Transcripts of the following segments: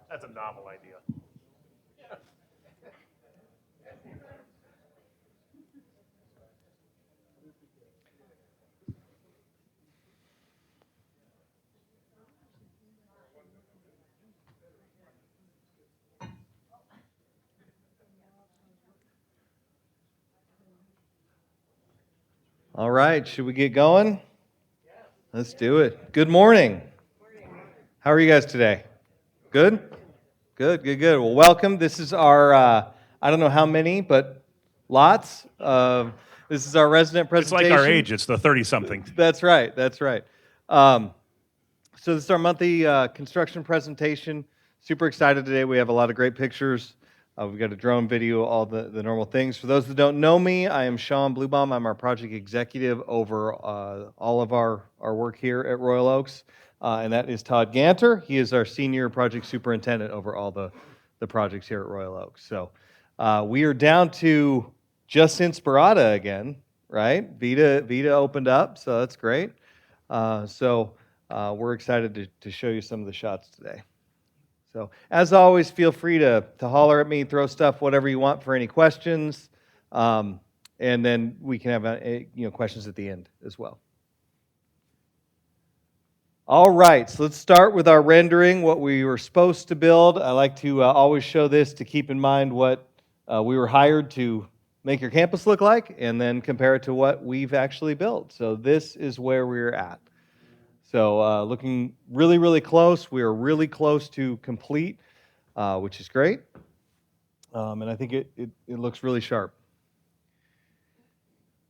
That's a novel idea. All right, should we get going? Let's do it. Good morning. How are you guys today? Good? Good. Well, welcome. This is our, I don't know how many, but lots. This is our resident It's presentation. like our age. It's the 30-something. That's right. So this is our monthly construction presentation. Super excited today. We have a lot of great pictures. We've got a drone video, all the normal things. For those that don't know me, I am Sean Bluebaum. I'm our project executive over all of our work here at Royal Oaks. And that is Todd Ganter. He is our senior project superintendent over all the projects here at Royal Oaks. So we are down to just Inspirata again, right? Vita opened up, so that's great. We're excited to show you some of the shots today. So, as always, feel free to holler at me, throw stuff, whatever you want for any questions, and then we can have questions at the end as well. All right, so let's start with our rendering, what we were supposed to build. I like to always show this to keep in mind what we were hired to make your campus look like, and then compare it to what we've actually built. So this is where we're at. So looking really, really close. We are really close to complete, which is great. And I think it looks really sharp.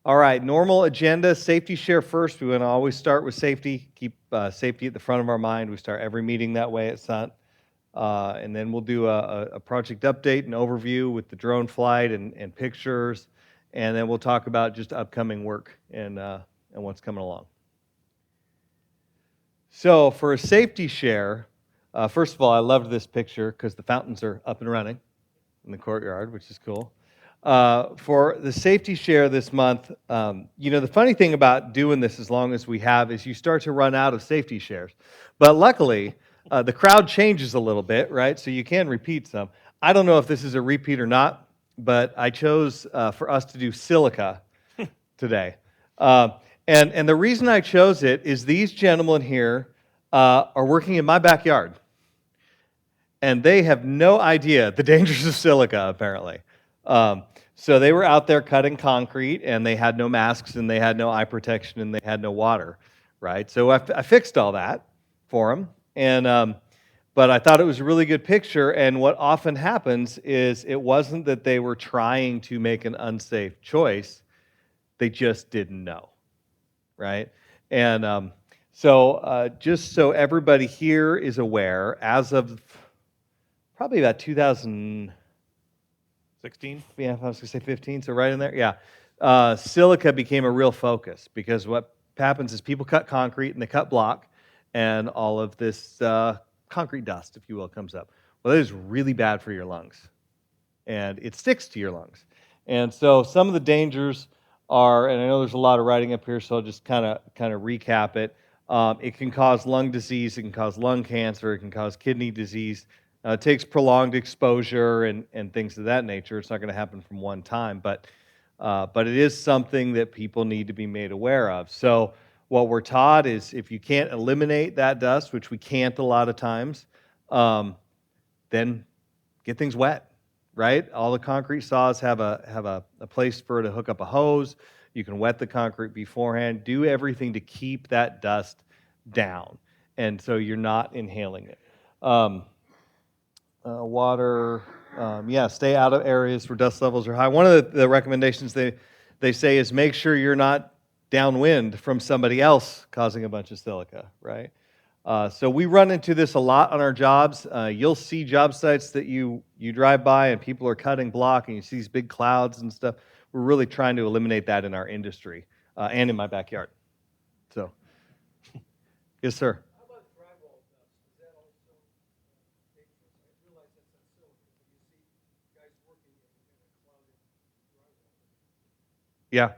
All right, normal agenda, safety share first. We want to always start with safety, keep safety at the front of our mind. We start every meeting that way at Sundt. And then we'll do a project update and overview with the drone flight and pictures. And then we'll talk about just upcoming work and what's coming along. So for a safety share, first of all, I loved this picture because the fountains are up and running in the courtyard, which is cool. For the safety share this month, the funny thing about doing this as long as we have is you start to run out of safety shares. But luckily, the crowd changes a little bit, right? So you can repeat some. I don't know if this is a repeat or not, but I chose for us to do silica today. And the reason I chose it is these gentlemen here are working in my backyard. And they have no idea the dangers of silica, apparently. So they were out there cutting concrete, and they had no masks, and they had no eye protection, and they had no water, right? So I fixed all that for them. But I thought it was a really good picture, and what often happens is it wasn't that they were trying to make an unsafe choice. They just didn't know. Right? And just so everybody here is aware, as of probably about 2016, yeah, I was going to say 15, so right in there, yeah. Silica became a real focus because what happens is people cut concrete and they cut block, and all of this concrete dust, if you will, comes up. Well, that is really bad for your lungs, and it sticks to your lungs. And so some of the dangers are, and I know there's a lot of writing up here, so I'll just kind of recap it. It can cause lung disease, it can cause lung cancer, it can cause kidney disease. It takes prolonged exposure and things of that nature. It's not going to happen from one time, but it is something that people need to be made aware of. So what we're taught is if you can't eliminate that dust, which we can't a lot of times, then get things wet. Right? All the concrete saws have a place for it to hook up a hose. You can wet the concrete beforehand. Do everything to keep that dust down, and so you're not inhaling it. Water, stay out of areas where dust levels are high. One of the recommendations they say is make sure you're not downwind from somebody else causing a bunch of silica, right? So we run into this a lot on our jobs. You'll see job sites that you drive by and people are cutting block and you see these big clouds and stuff. We're really trying to eliminate that in our industry and in my backyard. So, yes, sir. How about drywall dust? Is that also dangerous? I realize that's not silica, but you see guys working in a clouded drywall.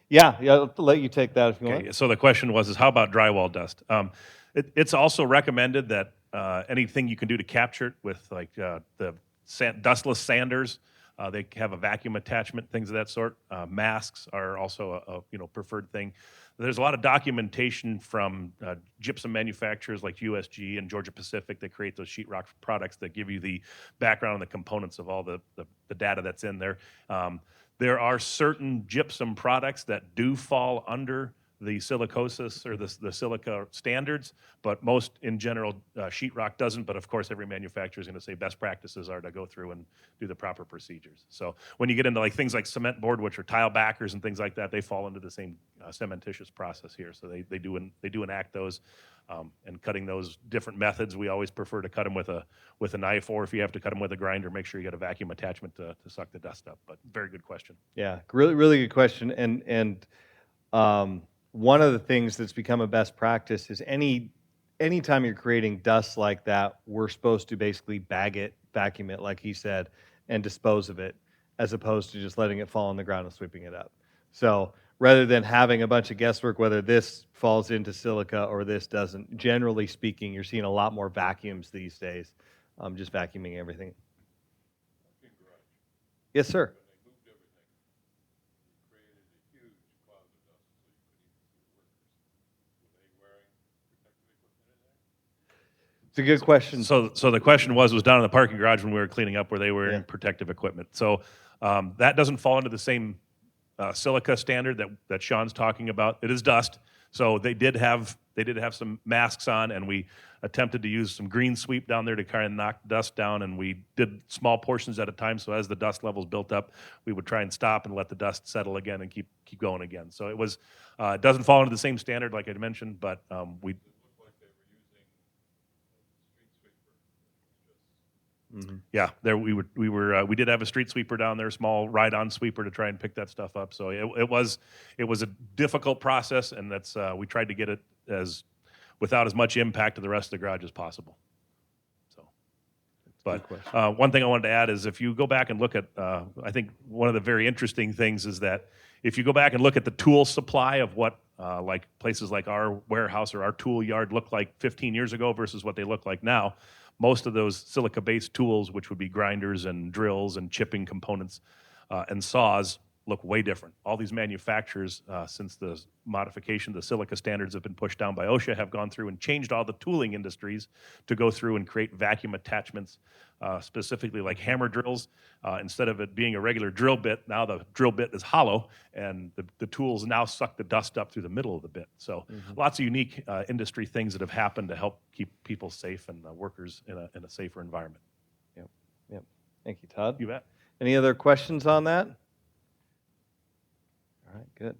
Yeah, I'll let you take that if you want. Okay, so the question was, how about drywall dust? It's also recommended that anything you can do to capture it with like the dustless sanders. They have a vacuum attachment, things of that sort. Masks are also a preferred thing. There's a lot of documentation from gypsum manufacturers like USG and Georgia Pacific that create those sheetrock products that give you the background and the components of all the data that's in there. There are certain gypsum products that do fall under the silicosis or the silica standards, but most in general, sheetrock doesn't. But of course, every manufacturer is going to say best practices are to go through and do the proper procedures. So when you get into like things like cement board, which are tile backers and things like that, they fall into the same cementitious process here. So they do enact those. And cutting those different methods, we always prefer to cut them with a knife, or if you have to cut them with a grinder, make sure you get a vacuum attachment to suck the dust up. But very good question. Yeah, really, really good question. And one of the things that's become a best practice is anytime you're creating dust like that, we're supposed to basically bag it, vacuum it, like he said, and dispose of it, as opposed to just letting it fall on the ground and sweeping it up. So rather than having a bunch of guesswork whether this falls into silica or this doesn't, generally speaking, you're seeing a lot more vacuums these days, just vacuuming everything. Yes, sir. It's a good question. So the question was down in the parking garage when we were cleaning up, were they wearing Yeah. protective equipment? So that doesn't fall into the same silica standard that Sean's talking about. It is dust. So they did have some masks on, and we attempted to use some green sweep down there to kind of knock dust down, and we did small portions at a time. So as the dust levels built up, we would try and stop and let the dust settle again and keep going again. So it doesn't fall into the same standard like I mentioned, but we. Mm-hmm. Yeah, we did have a street sweeper down there, small ride-on sweeper to try and pick that stuff up. So it was a difficult process, and that's we tried to get it without as much impact to the rest of the garage as possible. So, but one thing I wanted to add is if you go back and look at, I think one of the very interesting things is that if you go back and look at the tool supply of what like places like our warehouse or our tool yard looked like 15 years ago versus what they look like now. Most of those silica-based tools, which would be grinders and drills and chipping components and saws, look way different. All these manufacturers, since the modification, the silica standards have been pushed down by OSHA, have gone through and changed all the tooling industries to go through and create vacuum attachments, specifically like hammer drills. Instead of it being a regular drill bit, now the drill bit is hollow, and the tools now suck the dust up through the middle of the bit. So lots of unique industry things that have happened to help keep people safe and workers in a safer environment. Yep. Thank you, Todd. You bet. Any other questions on that? All right, good.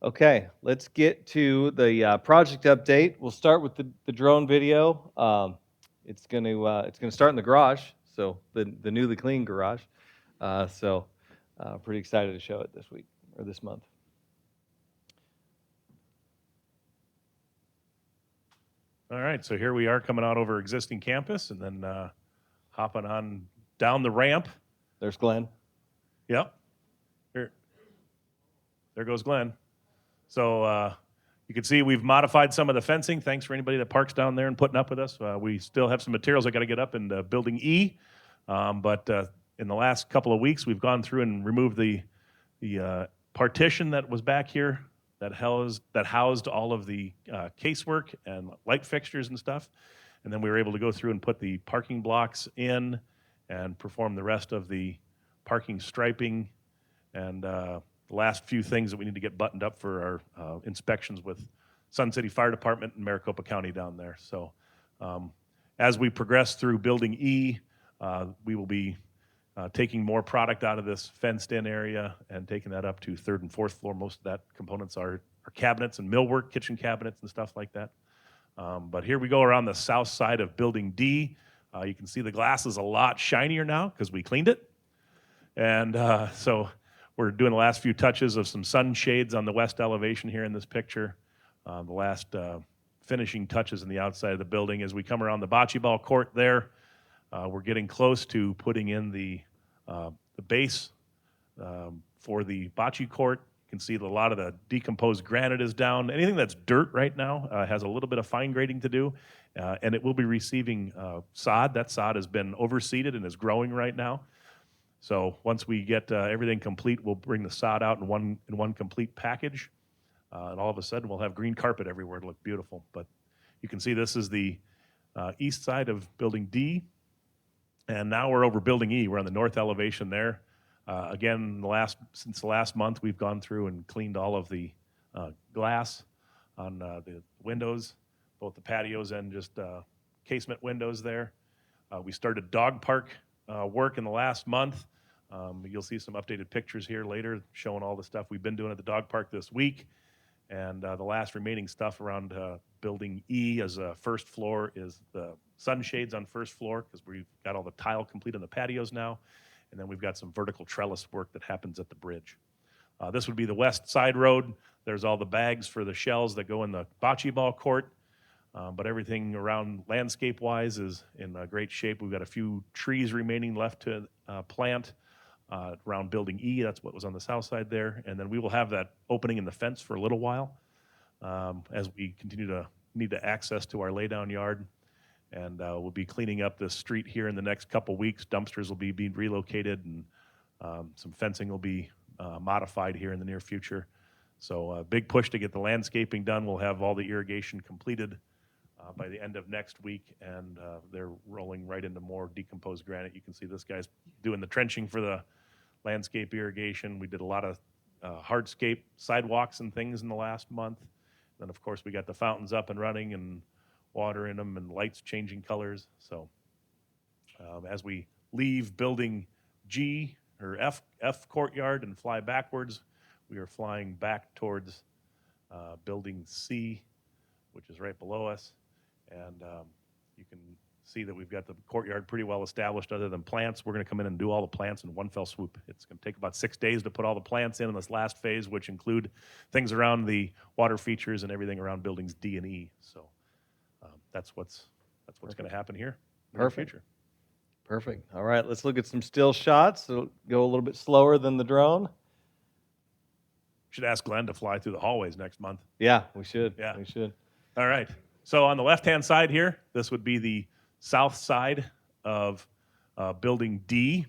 Okay, let's get to the project update. We'll start with the drone video. It's going to start in the garage, so the newly cleaned garage. Pretty excited to show it this week or this month. All right, so here we are coming out over existing campus and then hopping on down the ramp. There's Glenn. Yep. There goes Glenn. So you can see we've modified some of the fencing. Thanks for anybody that parks down there and putting up with us. We still have some materials I got to get up in Building E, but in the last couple of weeks, we've gone through and removed the partition that was back here that housed all of the casework and light fixtures and stuff. And then we were able to go through and put the parking blocks in and perform the rest of the parking striping and the last few things that we need to get buttoned up for our inspections with Sun City Fire Department and Maricopa County down there. So as we progress through Building E, we will be taking more product out of this fenced-in area and taking that up to third and fourth floor. Most of that components are cabinets and millwork, kitchen cabinets and stuff like that. But here we go around the south side of Building D. You can see the glass is a lot shinier now because we cleaned it. And so we're doing the last few touches of some sunshades on the west elevation here in this picture. The last finishing touches in the outside of the building. As we come around the bocce ball court there, we're getting close to putting in the base for the bocce court. can see that a lot of the decomposed granite is down. Anything that's dirt right now has a little bit of fine grading to do, and it will be receiving sod. That sod has been overseeded and is growing right now. So once we get everything complete, we'll bring the sod out in one complete package, and all of a sudden we'll have green carpet everywhere. It'll look beautiful. But you can see this is the east side of Building D, and now we're over Building E. We're on the north elevation there. Again, since the last month, we've gone through and cleaned all of the glass on the windows, both the patios and just casement windows there. We started dog park work in the last month. You'll see some updated pictures here later showing all the stuff we've been doing at the dog park this week. And the last remaining stuff around Building E as a first floor is the sunshades on first floor, because we've got all the tile complete on the patios now. And then we've got some vertical trellis work that happens at the bridge. This would be the west side road. There's all the bags for the shells that go in the bocce ball court. But everything around landscape-wise is in great shape. We've got a few trees remaining left to plant around Building E. That's what was on the south side there. And then we will have that opening in the fence for a little while as we continue to need to access to our laydown yard. And we'll be cleaning up this street here in the next couple weeks. Dumpsters will be being relocated, and some fencing will be modified here in the near future. So a big push to get the landscaping done. We'll have all the irrigation completed by the end of next week, and they're rolling right into more decomposed granite. You can see this guy's doing the trenching for the landscape irrigation. We did a lot of hardscape sidewalks and things in the last month. Then, of course, we got the fountains up and running and water in them and lights changing colors. So as we leave Building G or F courtyard and fly backwards, we are flying back towards Building C, which is right below us. And you can see that we've got the courtyard pretty well established other than plants. We're going to come in and do all the plants in one fell swoop. It's going to take about 6 days to put all the plants in this last phase, which include things around the water features and everything around Buildings D and E. So that's what's going to happen here in the Perfect. future. Perfect. All right, let's look at some still shots. It'll go a little bit slower than the drone. Should ask Glenn to fly through the hallways next month. Yeah, we should. Yeah. We should. All right. So on the left-hand side here, this would be the south side of Building D.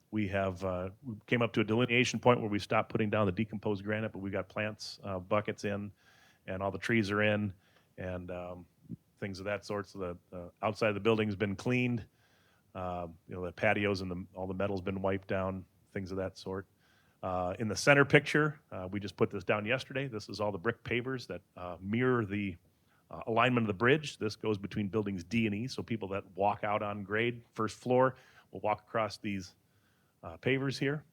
We came up to a delineation point where we stopped putting down the decomposed granite, but we got plants, buckets in, and all the trees are in, and things of that sort. So the outside of the building's been cleaned. The patios and all the metal's been wiped down, things of that sort. In the center picture, we just put this down yesterday. This is all the brick pavers that mirror the alignment of the bridge. This goes between Buildings D and E, so people that walk out on grade, first floor, will walk across these pavers here.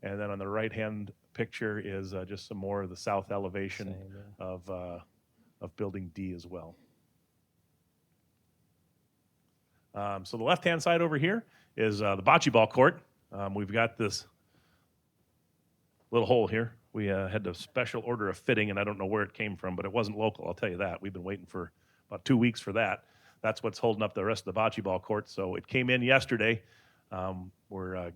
And then on the right-hand picture is just some more of the south elevation of Building D as well. So the left-hand side over here is the bocce ball court. We've got this little hole here. We had to special order a fitting, and I don't know where it came from, but it wasn't local, I'll tell you that. We've been waiting for about 2 weeks for that. That's what's holding up the rest of the bocce ball court. So it came in yesterday. We're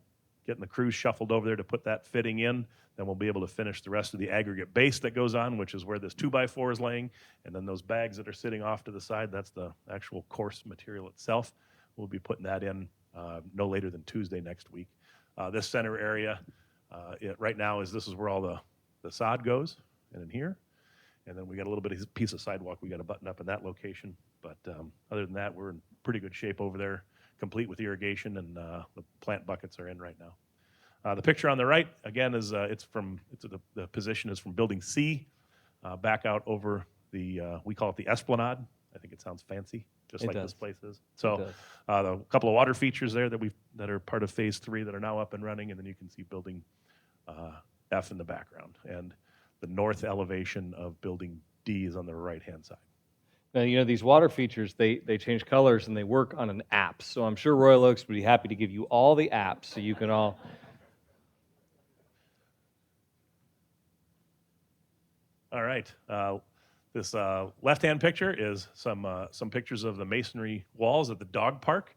getting the crews shuffled over there to put that fitting in. Then we'll be able to finish the rest of the aggregate base that goes on, which is where this 2x4 is laying. And then those bags that are sitting off to the side, that's the actual course material itself. We'll be putting that in no later than Tuesday next week. This center area, right now this is where all the sod goes, and in here. And then we got a little bit of piece of sidewalk we got to button up in that location. But other than that, we're in pretty good shape over there, complete with irrigation, and the plant buckets are in right now. The picture on the right, again, is the position is from Building C, back out over we call it the Esplanade. I think it sounds fancy, just like this place is. So a couple of water features there that are part of Phase 3 that are now up and running, and then you can see Building F in the background. And the north elevation of Building D is on the right-hand side. Now, these water features, they change colors and they work on an app. So I'm sure Royal Oaks would be happy to give you all the apps so you can all... All right. This left-hand picture is some pictures of the masonry walls at the dog park.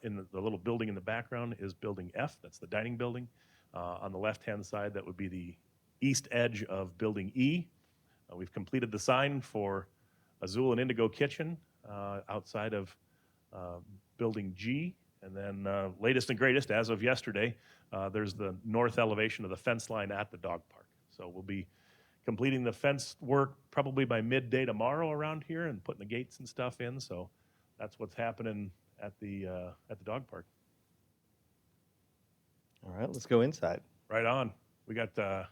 In the little building in the background is Building F. That's the dining building. On the left-hand side, that would be the east edge of Building E. We've completed the sign for Azul and Indigo Kitchen outside of Building G. And then latest and greatest, as of yesterday, there's the north elevation of the fence line at the dog park. So we'll be completing the fence work probably by midday tomorrow around here and putting the gates and stuff in. So that's what's happening at the dog park. All right, let's go inside. Right on. We got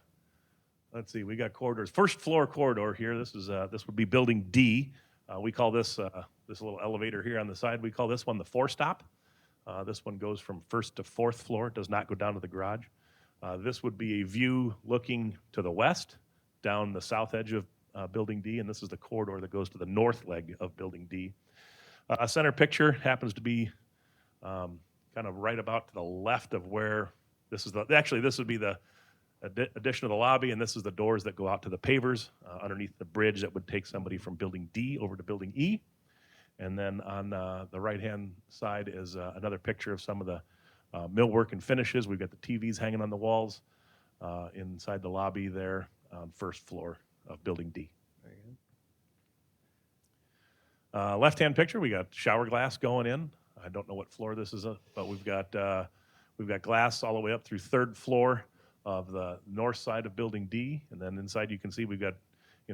let's see, we got corridors. First floor corridor here. This would be Building D. We call this this little elevator here on the side. We call this one the four-stop. This one goes from first to fourth floor. It does not go down to the garage. This would be a view looking to the west, down the south edge of Building D, and this is the corridor that goes to the north leg of Building D. Center picture happens to be kind of right about to the left of where this is. This would be the addition of the lobby, and this is the doors that go out to the pavers underneath the bridge that would take somebody from Building D over to Building E. And then on the right-hand side is another picture of some of the millwork and finishes. We've got the TVs hanging on the walls inside the lobby there on first floor of Building D. Very good. Left-hand picture, we got shower glass going in. I don't know what floor this is, but we've got glass all the way up through third floor of the north side of Building D, and then inside you can see we've got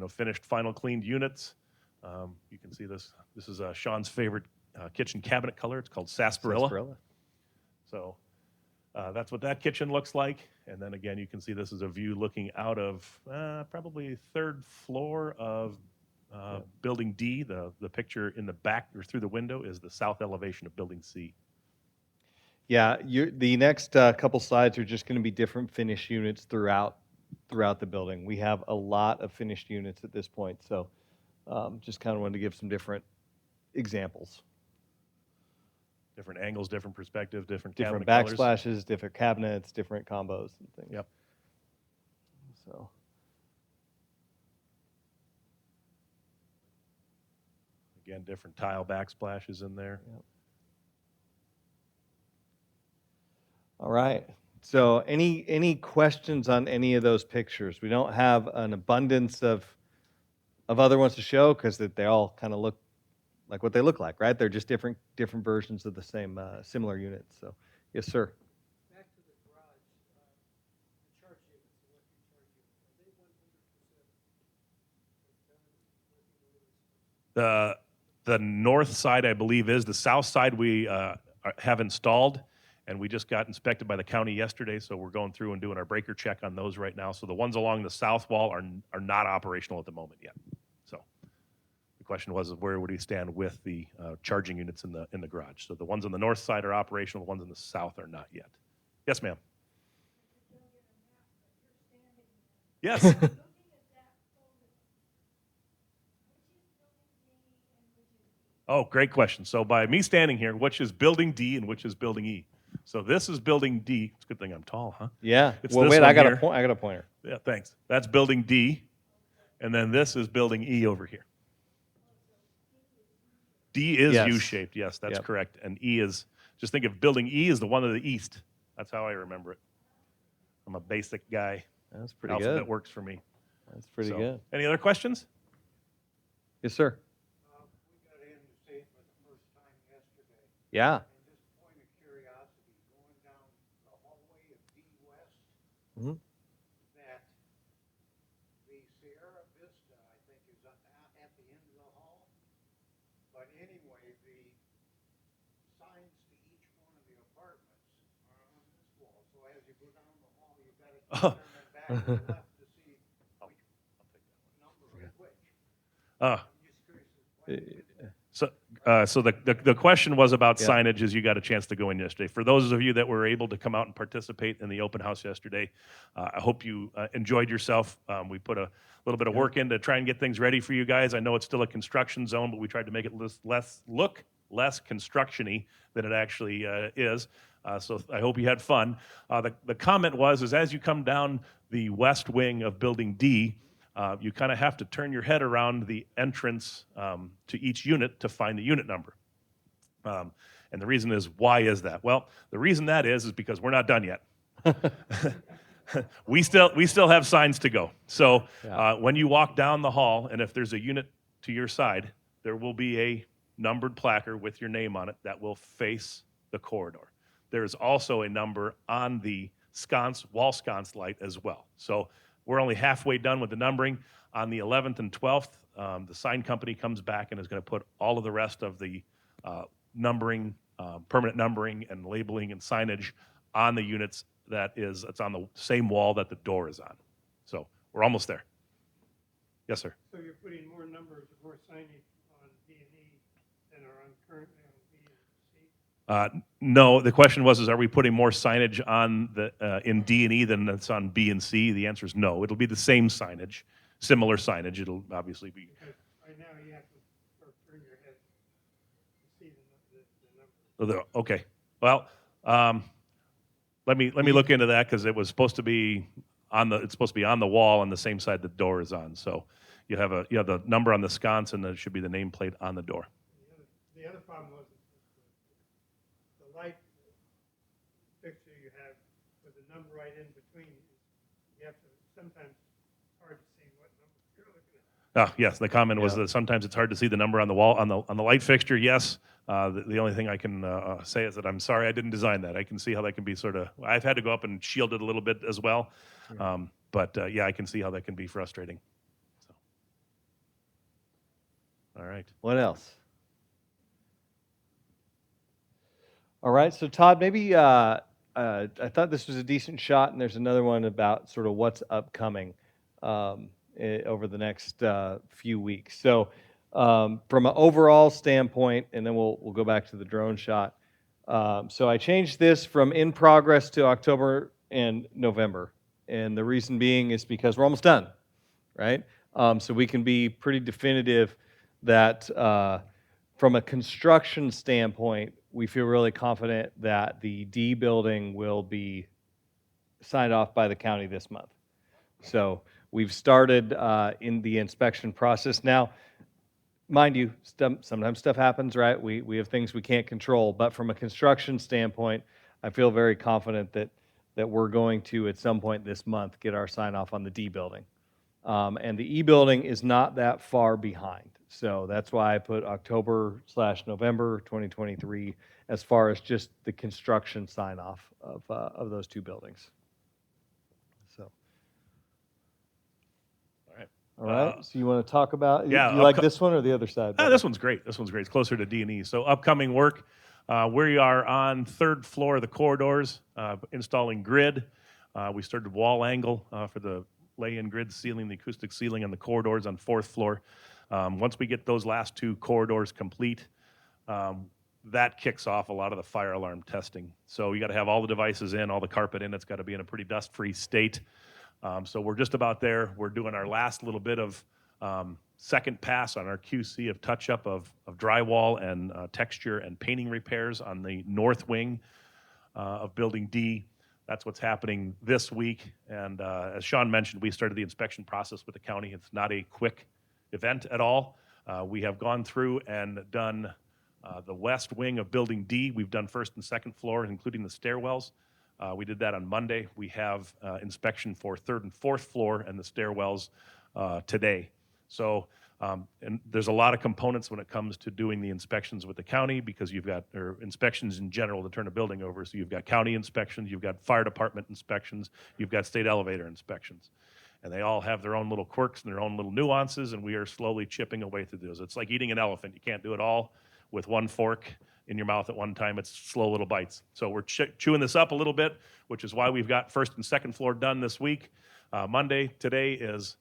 finished final cleaned units. You can see this. This is Sean's favorite kitchen cabinet color. It's called sarsaparilla. Sarsaparilla. So that's what that kitchen looks like. And then again, you can see this is a view looking out of probably third floor of Building D. The picture in the back or through the window is the south elevation of Building C. Yeah, the next couple slides are just going to be different finished units throughout the building. We have a lot of finished units at this point, so just kind of wanted to give some different examples. Different angles, different perspective, different Different cabinet colors. backsplashes, different cabinets, different combos and things. Yep. So, Again, different tile backsplashes in there. yep. All right. So any questions on any of those pictures? We don't have an abundance of other ones to show because they all kind of look like what they look like, right? They're just different versions of the same similar units. So, yes, sir. Back to the garage, the charge units, electric charge units, are they 100% done working The north side, I believe, is. The south side we have installed, and we just got inspected by the county yesterday, so we're going through and doing our breaker check on those right now. So the ones along the south wall are not operational at the moment yet. So the question was, where would we stand with the charging units in the garage? So the ones on the north side are operational. The ones on the south are not yet. Yes, ma'am. Yes. Oh, great question. So by me standing here, which is Building D and which is Building E? So this is Building D. It's a good thing I'm tall, huh? Yeah. It's Well, this wait, one I got here. I got a pointer. Yeah, thanks. That's Building D, and then this is Building E over here. D is Yes. U-shaped. Yes, that's Yep. correct. And E is, just think of Building E as the one to the east. That's how I remember it. I'm a basic guy. That's pretty Alphabet good. works for me. That's pretty So, good. Any other questions? Yes, sir. We got in to see it for the first time yesterday. Yeah. And just point of curiosity, going down the hallway of D West, Mhm. that the Sierra Vista, I think, is at the end of the hall. But anyway, the signs to each one of the apartments are on this wall. So as you go down the hall, you've got to turn and back to the left to see which number is which. Uh, I'm just curious as So the question was about Yeah. signage as you got a chance to go in yesterday. For those of you that were able to come out and participate in the open house yesterday, I hope you enjoyed yourself. We put a little bit of work in to try and get things ready for you guys. I know it's still a construction zone, but we tried to make it look less construction-y than it actually is. So I hope you had fun. The comment was as you come down the west wing of Building D, you kind of have to turn your head around the entrance to each unit to find the unit number. And the reason is, why is that? Well, the reason that is because we're not done yet. we still have signs to go. So Yeah. when you walk down the hall, and if there's a unit to your side, there will be a numbered placard with your name on it that will face the corridor. There's also a number on the wall sconce light as well. So we're only halfway done with the numbering. On the 11th and 12th, the sign company comes back and is going to put all of the rest of the numbering, permanent numbering and labeling and signage on the units it's on the same wall that the door is on. So we're almost there. Yes, sir. So you're putting more numbers, more signage on B and E than are on currently on B and C? No, the question was, are we putting more signage on in D and E than that's on B and C? The answer is no. It'll be the same signage, similar signage. It'll obviously be. Because right now you have to sort of turn your head to see the number. Okay. Well, let me look into that because it was supposed to be it's supposed to be on the wall on the same side the door is on. So you have the number on the sconce and there should be the nameplate on the door. The other problem was the light fixture you have with the number right in between. You have to sometimes it's hard to see what number you're looking at. Yes, the comment was that sometimes it's hard to see the number on the wall on the light fixture. Yes, the only thing I can say is that I'm sorry I didn't design that. I can see how that can be sort of. I've had to go up and shield it a little bit as well, but I can see how that can be frustrating. So. All right. What else? All right, so Todd, maybe I thought this was a decent shot, and there's another one about sort of what's upcoming over the next few weeks. So from an overall standpoint, and then we'll go back to the drone shot. So I changed this from in progress to October and November, and the reason being is because we're almost done, right? So we can be pretty definitive that from a construction standpoint, we feel really confident that the D building will be signed off by the county this month. So we've started in the inspection process. Now, mind you, sometimes stuff happens, right? We have things we can't control, but from a construction standpoint, I feel very confident that we're going to, at some point this month, get our sign off on the D building. And the E building is not that far behind. So that's why I put October/November 2023 as far as just the construction sign off of those two buildings. So. All right. So you want to talk about? Yeah. Do you like this one or the other side? This one's great. This one's great. It's closer to D&E. So upcoming work, we are on third floor of the corridors, installing grid. We started wall angle for the lay-in grid ceiling, the acoustic ceiling on the corridors on fourth floor. Once we get those last two corridors complete, that kicks off a lot of the fire alarm testing. So you got to have all the devices in, all the carpet in. It's got to be in a pretty dust-free state. So we're just about there. We're doing our last little bit of second pass on our QC of touch-up of drywall and texture and painting repairs on the north wing of Building D. That's what's happening this week. And as Sean mentioned, we started the inspection process with the county. It's not a quick event at all. We have gone through and done the west wing of Building D. We've done first and second floor, including the stairwells. We did that on Monday. We have inspection for third and fourth floor and the stairwells today. So, and there's a lot of components when it comes to doing the inspections with the county because you've got inspections in general to turn a building over. So you've got county inspections, you've got fire department inspections, you've got state elevator inspections. And they all have their own little quirks and their own little nuances, and we are slowly chipping away through those. It's like eating an elephant. You can't do it all with one fork in your mouth at one time. It's slow little bites. So we're chewing this up a little bit, which is why we've got first and second floor done this week. Monday, today is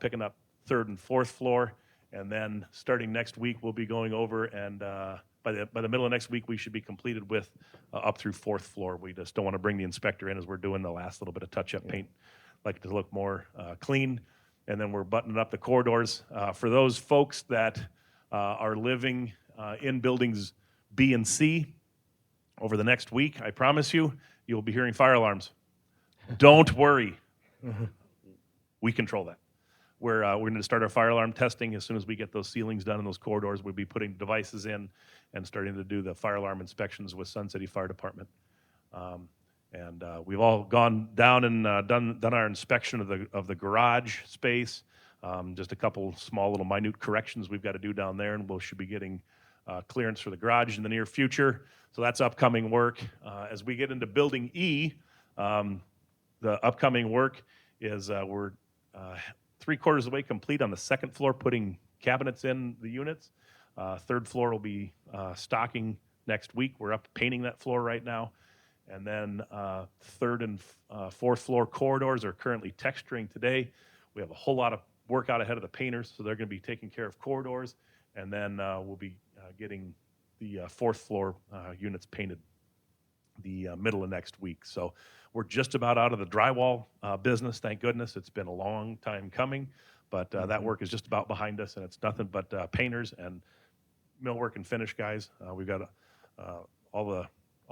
picking up third and fourth floor, and then starting next week, we'll be going over, and by the middle of next week, we should be completed with up through fourth floor. We just don't want to bring the inspector in as we're doing the last little bit of touch-up paint. Like it to look more clean, and then we're buttoning up the corridors. For those folks that are living in buildings B and C, over the next week, I promise you, you'll be hearing fire alarms. Don't worry. We control that. We're going to start our fire alarm testing as soon as we get those ceilings done in those corridors. We'll be putting devices in and starting to do the fire alarm inspections with Sun City Fire Department. And we've all gone down and done our inspection of the garage space. Just a couple small little minute corrections we've got to do down there, and we should be getting clearance for the garage in the near future. So that's upcoming work. As we get into Building E, the upcoming work is we're 3/4 of the way complete on the second floor, putting cabinets in the units. Third floor will be stocking next week. We're up painting that floor right now. And then third and fourth floor corridors are currently texturing today. We have a whole lot of work out ahead of the painters, so they're going to be taking care of corridors. And then we'll be getting the fourth floor units painted the middle of next week. So we're just about out of the drywall business, thank goodness. It's been a long time coming, but that work is just about behind us, and it's nothing but painters and millwork and finish guys. We've got all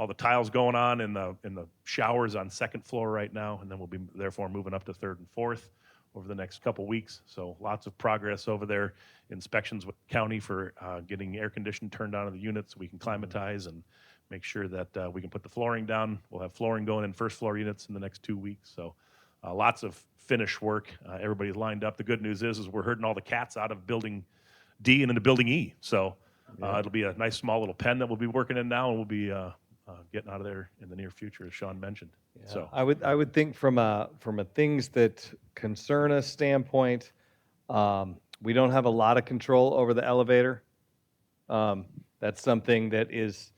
the tiles going on in the showers on second floor right now, and then we'll be therefore moving up to third and fourth over the next couple weeks. So lots of progress over there. Inspections with county for getting air conditioning turned on in the units so we can climatize and make sure that we can put the flooring down. We'll have flooring going in first floor units in the next 2 weeks. So lots of finish work. Everybody's lined up. The good news is we're herding all the cats out of Building D and into Building E. So it'll be a nice small little pen that we'll be working in now, and we'll be getting out of there in the near future, as Sean mentioned. Yeah. So I would think from a things that concern us standpoint, we don't have a lot of control over the elevator. That's something that is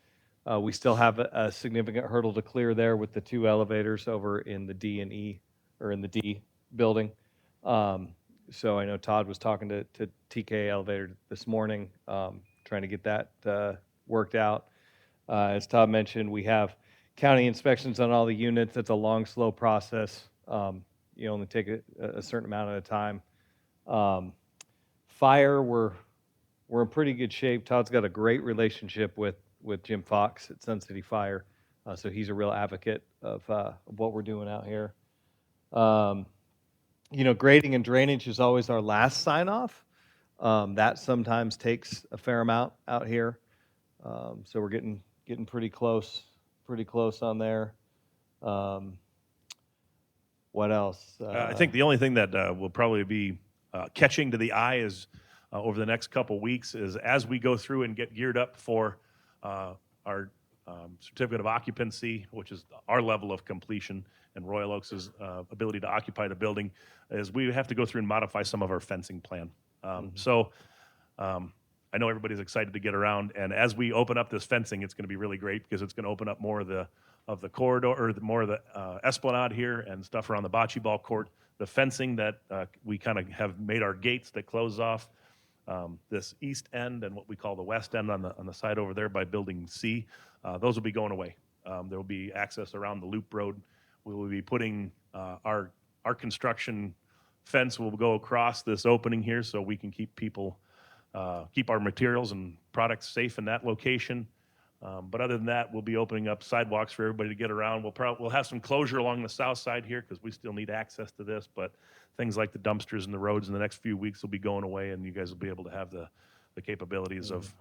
we still have a significant hurdle to clear there with the 2 elevators over in the D and E, or in the D building. So I know Todd was talking to TK Elevator this morning, trying to get that worked out. As Todd mentioned, we have county inspections on all the units. That's a long, slow process. You only take a certain amount at a time. Fire, we're in pretty good shape. Todd's got a great relationship with Jim Fox at Sun City Fire, so he's a real advocate of what we're doing out here. Grading and drainage is always our last sign off. That sometimes takes a fair amount out here. So we're getting pretty close on there. What else? I think the only thing that will probably be catching to the eye is over the next couple weeks is as we go through and get geared up for our certificate of occupancy, which is our level of completion, and Royal Oaks' ability to occupy the building, is we have to go through and modify some of our fencing plan. So I know everybody's excited to get around, and as we open up this fencing, it's going to be really great because it's going to open up more of the corridor, or more of the esplanade here and stuff around the bocce ball court. The fencing that we kind of have made our gates that close off this east end and what we call the west end on the side over there by Building C, those will be going away. There will be access around the loop road. We will be putting our construction fence will go across this opening here so we can keep our materials and products safe in that location. But other than that, we'll be opening up sidewalks for everybody to get around. We'll have some closure along the south side here because we still need access to this, but things like the dumpsters and the roads in the next few weeks will be going away, and you guys will be able to have the capabilities of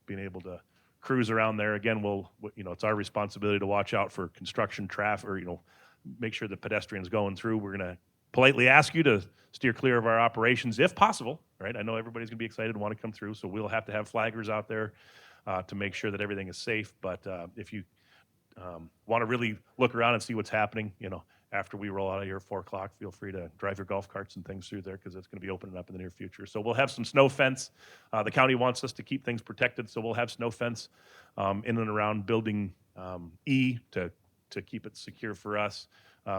being able to cruise around there. Again, it's our responsibility to watch out for construction traffic, or make sure the pedestrians going through. We're going to politely ask you to steer clear of our operations if possible, right? I know everybody's going to be excited and want to come through, so we'll have to have flaggers out there to make sure that everything is safe. But if you want to really look around and see what's happening, after we roll out of here at 4 o'clock, feel free to drive your golf carts and things through there because it's going to be opening up in the near future. So we'll have some snow fence. The county wants us to keep things protected, so we'll have snow fence in and around Building E to keep it secure for us.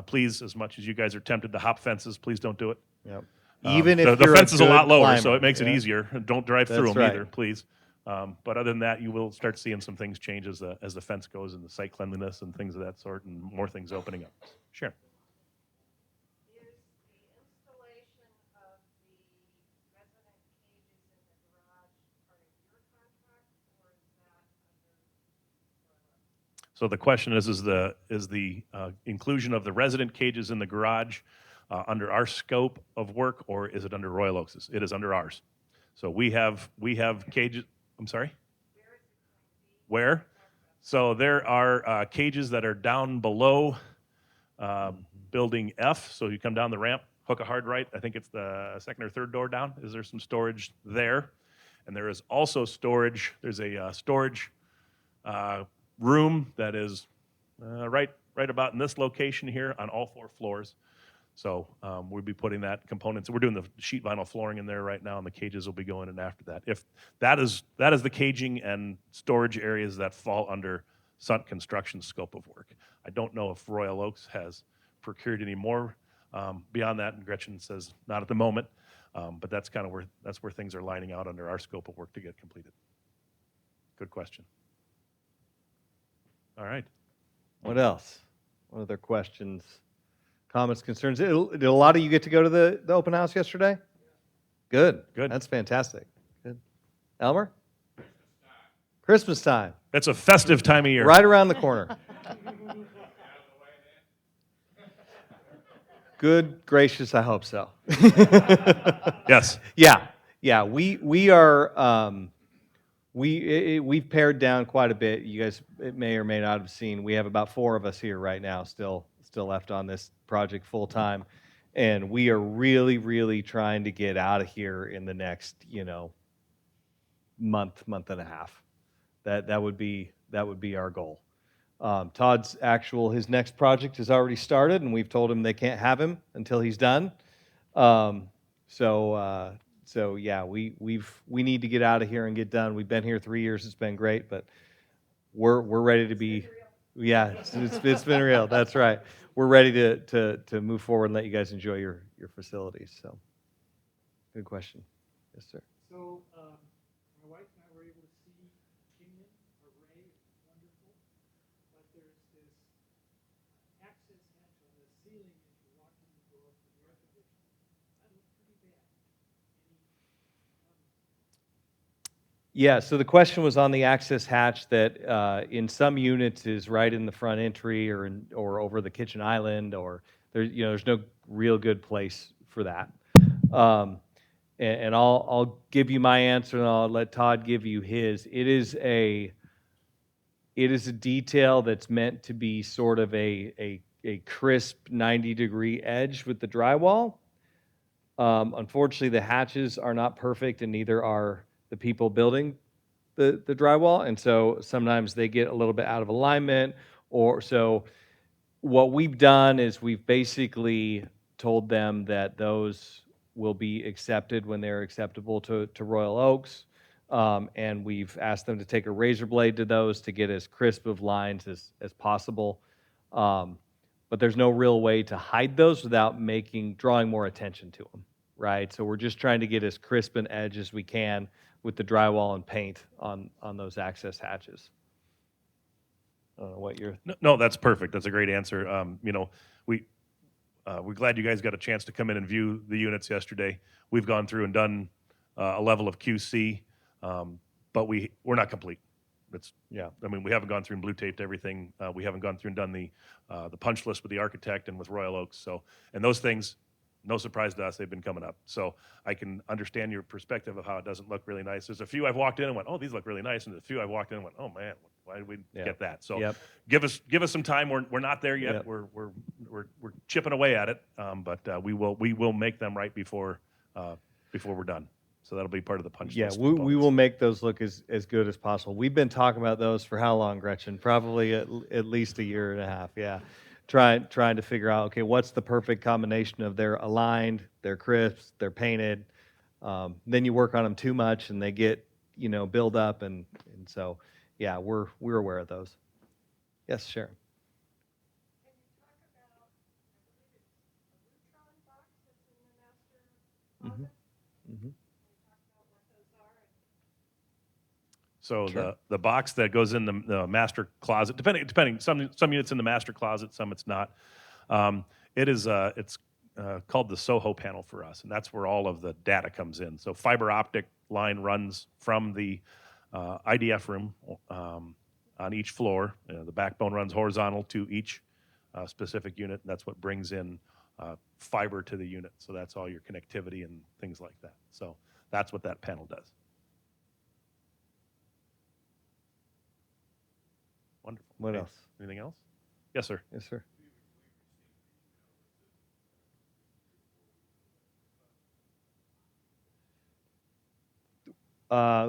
Please, as much as you guys are tempted to hop fences, please don't do it. Yep. Even if the you're fence is a lot good lower, so climber, it makes it yeah. easier. Don't drive through That's them right. either, please. But other than that, you will start seeing some things change as the fence goes and the site cleanliness and things of that sort, and more things opening up. Sure. Is the installation of the resident cages in the garage part of your contract, or is that under? So the question is the inclusion of the resident cages in the garage under our scope of work, or is it under Royal Oaks'? It is under ours. So we have cages. I'm sorry. Where is it going to be? Where? So there are cages that are down below building F. So you come down the ramp, hook a hard right. I think it's the second or third door down. Is there some storage there? And there is also storage. There's a storage room that is right about in this location here on all 4 floors. So we'll be putting that components. We're doing the sheet vinyl flooring in there right now, and the cages will be going in after that. If that is the caging and storage areas that fall under Sundt Construction's scope of work. I don't know if Royal Oaks has procured any more beyond that, and Gretchen says not at the moment. But that's kind of where things are lining out under our scope of work to get completed. Good question. All right. What else? What other questions, comments, concerns? Did a lot of you get to go to the open house yesterday? Good. Good. That's fantastic. Good. Elmer? Christmas time. It's a festive time of year. Right around the corner. Good gracious, I hope so. Yes. Yeah. We are we've pared down quite a bit. You guys may or may not have seen. We have about 4 of us here right now, still left on this project full time, and we are really trying to get out of here in the next month and a half. That would be our goal. Todd's his next project has already started, and we've told him they can't have him until he's done. So yeah, we need to get out of here and get done. We've been here 3 years. It's been great, but we're ready to be. Yeah, it's been real. That's right. We're ready to move forward and let you guys enjoy your facilities. So, good question. Yes, sir. So, my wife and I were able to see Kingman Array. It's wonderful. But there's this access hatch on the ceiling as you walk in the door for the air conditioning. That looks pretty bad. Any Yeah, so the question was on the access hatch that in some units is right in the front entry or over the kitchen island, or there's no real good place for that. And I'll give you my answer, and I'll let Todd give you his. It is a detail that's meant to be sort of a crisp 90-degree edge with the drywall. Unfortunately, the hatches are not perfect, and neither are the people building the drywall, and so sometimes they get a little bit out of alignment. Or so what we've done is we've basically told them that those will be accepted when they're acceptable to Royal Oaks, and we've asked them to take a razor blade to those to get as crisp of lines as possible. But there's no real way to hide those without drawing more attention to them, right? So we're just trying to get as crisp an edge as we can with the drywall and paint on those access hatches. I don't know what you're... No, that's perfect. That's a great answer. We're glad you guys got a chance to come in and view the units yesterday. We've gone through and done a level of QC, but we're not complete. We haven't gone through and blue taped everything. We haven't gone through and done the punch list with the architect and with Royal Oaks. So, and those things, no surprise to us, they've been coming up. So I can understand your perspective of how it doesn't look really nice. There's a few I've walked in and went, oh, these look really nice, and there's a few I've walked in and went, oh man, why did we get that? So give us some time. We're not there yet. We're chipping away at it, but we will make them right before we're done. So that'll be part of the punch list. Yeah, we will make those look as good as possible. We've been talking about those for how long, Gretchen? Probably at least a year and a half. Yeah, trying to figure out, okay, what's the perfect combination of they're aligned, they're crisp, they're painted. Then you work on them too much and they get build up, and so yeah, we're aware of those. Yes, Sharon. Can you talk about, I believe it's a Lutron box that's in the master closet? Mm-hmm. Can you talk about what those are? So Sure. the box that goes in the master closet, depending, some units in the master closet, some it's not. It's called the Soho panel for us, and that's where all of the data comes in. So fiber optic line runs from the IDF room on each floor. The backbone runs horizontal to each specific unit, and that's what brings in fiber to the unit. So that's all your connectivity and things like that. So that's what that panel does. Wonderful. What Okay. else? Anything else? Yes, sir. Yes, sir.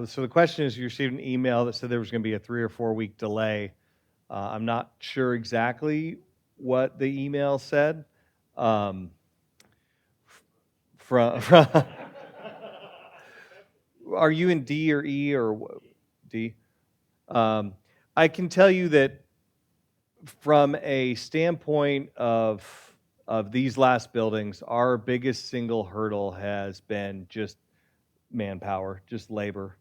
So the question is, you received an email that said there was going to be a 3 or 4 week delay. I'm not sure exactly what the email said. Um, from are you in D or E or D? I can tell you that from a standpoint of these last buildings, our biggest single hurdle has been just manpower, just labor,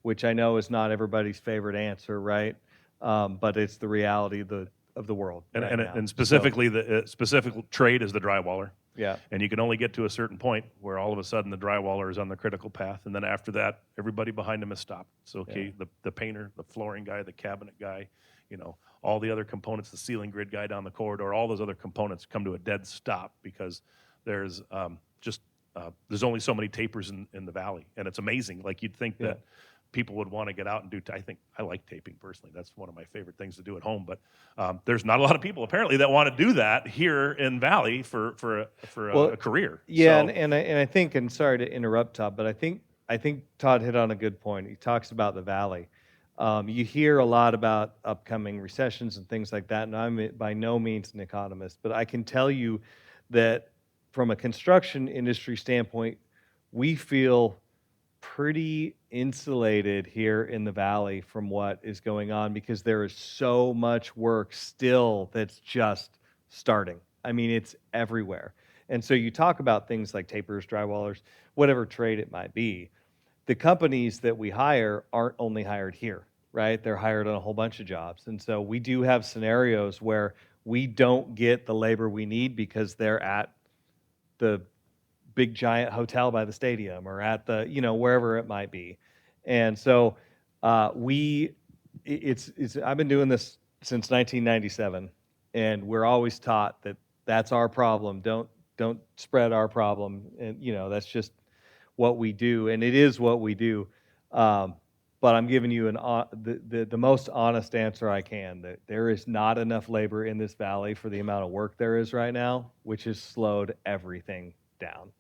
which I know is not everybody's favorite answer, right? But it's the reality of the world And, right and, now. and So, specifically, the specific trade is the drywaller. yeah, And you can only get to a certain point where all of a sudden the drywaller is on the critical path. And then after that, everybody behind him is stopped. So, okay, the painter, the flooring guy, the cabinet guy, all the other components, the ceiling grid guy down the corridor, all those other components come to a dead stop because there's there's only so many tapers in the valley. And it's amazing. Like you'd think that people would want to get out and do. I like taping personally. That's one of my favorite things to do at home. But there's not a lot of people apparently that want to do that here in Valley for a career. Yeah, So, and I think, and sorry to interrupt, Todd, but I think Todd hit on a good point. He talks about the valley. You hear a lot about upcoming recessions and things like that, and I'm by no means an economist, but I can tell you that from a construction industry standpoint, we feel pretty insulated here in the valley from what is going on because there is so much work still that's just starting. I mean, it's everywhere. And so you talk about things like tapers, drywallers, whatever trade it might be. The companies that we hire aren't only hired here, right? They're hired on a whole bunch of jobs. And so we do have scenarios where we don't get the labor we need because they're at the big giant hotel by the stadium or at the wherever it might be. And so it's I've been doing this since 1997, and we're always taught that that's our problem. Don't spread our problem, and that's just what we do, and it is what we do. But I'm giving you the most honest answer I can, that there is not enough labor in this valley for the amount of work there is right now, which has slowed everything down.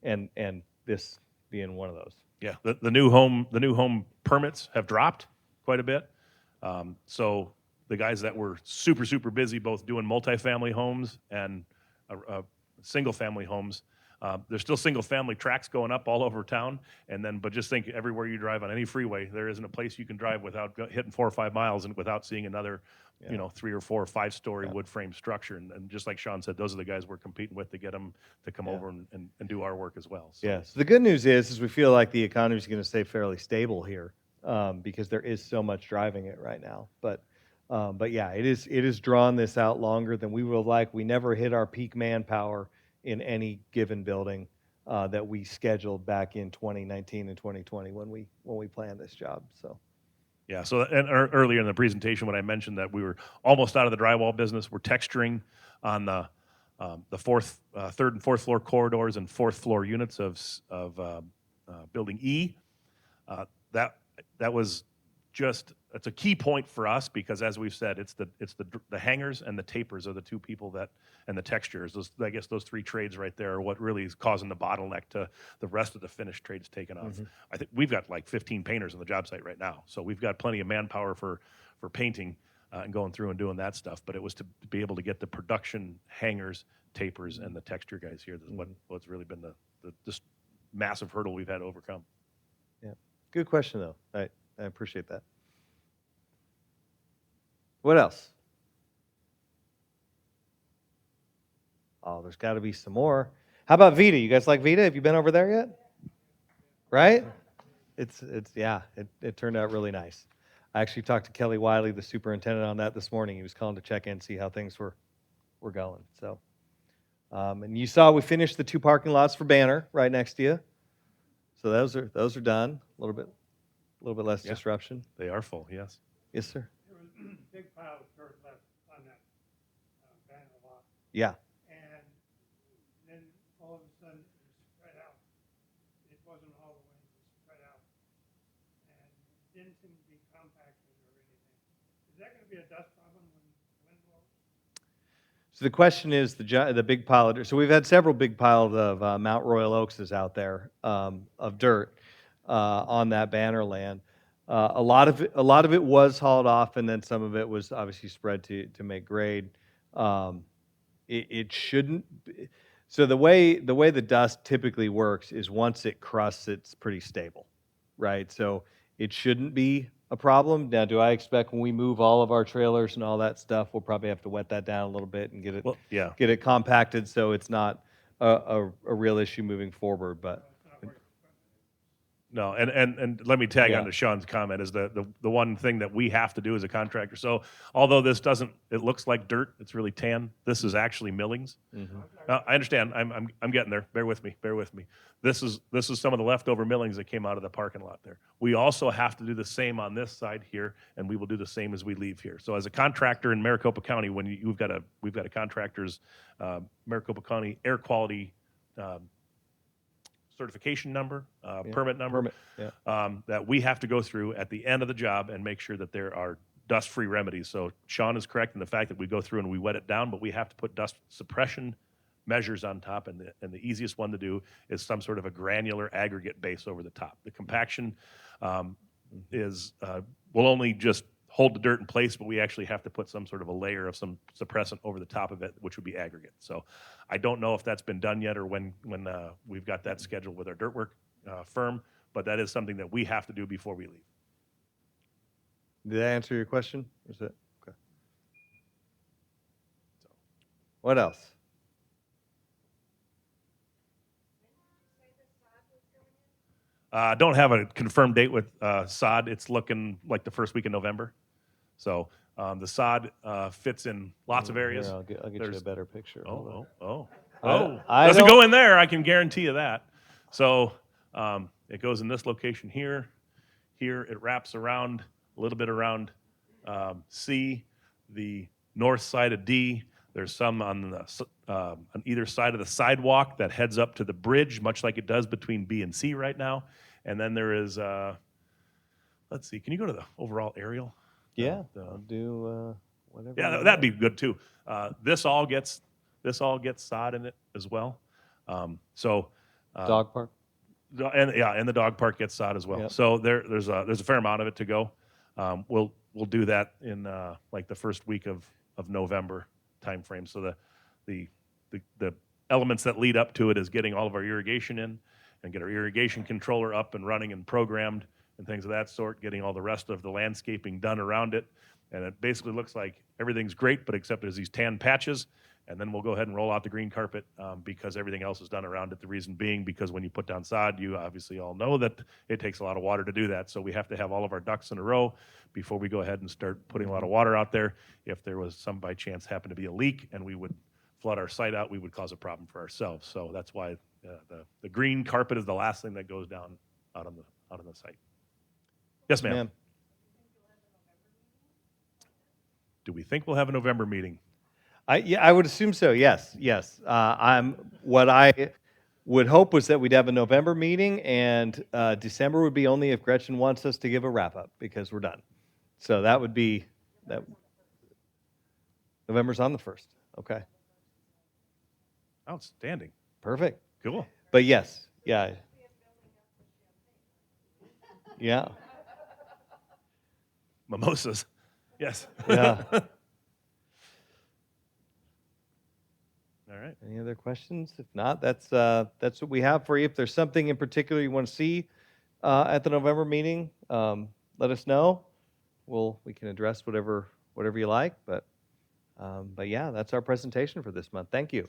And this being one of those. yeah, the new home permits have dropped quite a bit. So the guys that were super busy both doing multifamily homes and single family homes, there's still single family tracks going up all over town. But just think, everywhere you drive on any freeway, there isn't a place you can drive without hitting 4 or 5 miles and without seeing another 3 or 4 or 5 story wood frame structure. And just like Sean said, those are the guys we're competing with to get them to come over and do our work as well. So. Yes. The good news is we feel like the economy is going to stay fairly stable here because there is so much driving it right now. But yeah, it is drawn this out longer than we would like. We never hit our peak manpower in any given building that we scheduled back in 2019 and 2020 when we planned this job. So. Yeah. So, and earlier in the presentation, when I mentioned that we were almost out of the drywall business, we're texturing on the third and fourth floor corridors and fourth floor units of building E. That was it's a key point for us because, as we've said, it's the hangers and the tapers are the two people and the textures. I guess those 3 trades right there are what really is causing the bottleneck to the rest of the finished trades taking off. Mm-hmm. I think we've got like 15 painters on the job site right now, so we've got plenty of manpower for painting and going through and doing that stuff. But it was to be able to get the production hangers, tapers, and the texture guys here. That's what's really been this massive hurdle we've had to overcome. Yeah, good question though. I appreciate that. What else? Oh, there's got to be some more. How about Vita? You guys like Vita? Have you been over there yet? Right? It turned out really nice. I actually talked to Kelly Wiley, the superintendent, on that this morning. He was calling to check in and see how things were going. So, and you saw we finished the 2 parking lots for Banner right next to you. So those are done. A little bit less disruption. They are full. Yes. Yes, sir. There was a big pile of dirt left on that banner lot. Yeah. And then all of a sudden it was spread out. It wasn't all the way, it was spread out. And it didn't seem to be compacted or anything. Is that going to be be a dust problem when wind blows? So the question is the big pile of dirt. So we've had several big piles of Mount Royal Oaks out there of dirt on that banner land. A lot of it was hauled off, and then some of it was obviously spread to make grade. Um, it shouldn't. So the dust typically works is once it crusts, it's pretty stable, right? So it shouldn't be a problem. Now, do I expect when we move all of our trailers and all that stuff, we'll probably have to wet that down a little bit and Well, yeah. get it compacted so it's not a real issue moving forward. But It's not working. No, and let me tag Yeah. on to Sean's comment is the one thing that we have to do as a contractor. So although this doesn't, it looks like dirt, it's really tan. This is actually millings. I understand. I'm getting there. Bear with me. Bear with me. This is some of the leftover millings that came out of the parking lot there. We also have to do the same on this side here, and we will do the same as we leave here. So as a contractor in Maricopa County, when we've got a contractor's Maricopa County air quality certification number, permit number, permit, yeah. that we have to go through at the end of the job and make sure that there are dust-free remedies. So Sean is correct in the fact that we go through and we wet it down, but we have to put dust suppression measures on top, and the easiest one to do is some sort of a granular aggregate base over the top. The compaction will only just hold the dirt in place, but we actually have to put some sort of a layer of some suppressant over the top of it, which would be aggregate. So I don't know if that's been done yet or when we've got that scheduled with our dirt work firm, but that is something that we have to do before we leave. Did that answer your question? Is it okay? What else? Don't have a confirmed date with sod. It's looking like the first week in November. So the sod fits in lots of areas. Here, I'll get you There's- a better picture. Hold on. I Doesn't don't- go in there. I can guarantee you that. So it goes in this location here. Here it wraps around a little bit around C, the north side of D. There's some on either side of the sidewalk that heads up to the bridge, much like it does between B and C right now. And then there is, let's see, can you go to the overall aerial? Yeah, I'll do whatever. Yeah, you that'd be want. good too. This all gets sod in it as well. Dog park. And the dog park gets sod as well. Yep. So there's a fair amount of it to go. We'll do that in like the first week of November timeframe. So the elements that lead up to it is getting all of our irrigation in and get our irrigation controller up and running and programmed and things of that sort, getting all the rest of the landscaping done around it. And it basically looks like everything's great, but except there's these tan patches. And then we'll go ahead and roll out the green carpet because everything else is done around it. The reason being because when you put down sod, you obviously all know that it takes a lot of water to do that. So we have to have all of our ducks in a row before we go ahead and start putting a lot of water out there. If there was some by chance happened to be a leak and we would flood our site out, we would cause a problem for ourselves. So that's why the green carpet is the last thing that goes down out on the site. Yes, ma'am. Do we think we'll have a November meeting? I would assume so. Yes. What I would hope was that we'd have a November meeting, and December would be only if Gretchen wants us to give a wrap up because we're done. So that would be that. November's on the 1st. Okay. Outstanding. Perfect. Cool. But yes, yeah. Mimosas. Yes. Yeah. All right. Any other questions? If not, that's what we have for you. If there's something in particular you want to see at the November meeting, let us know. We can address whatever you like. But yeah, that's our presentation for this month. Thank you.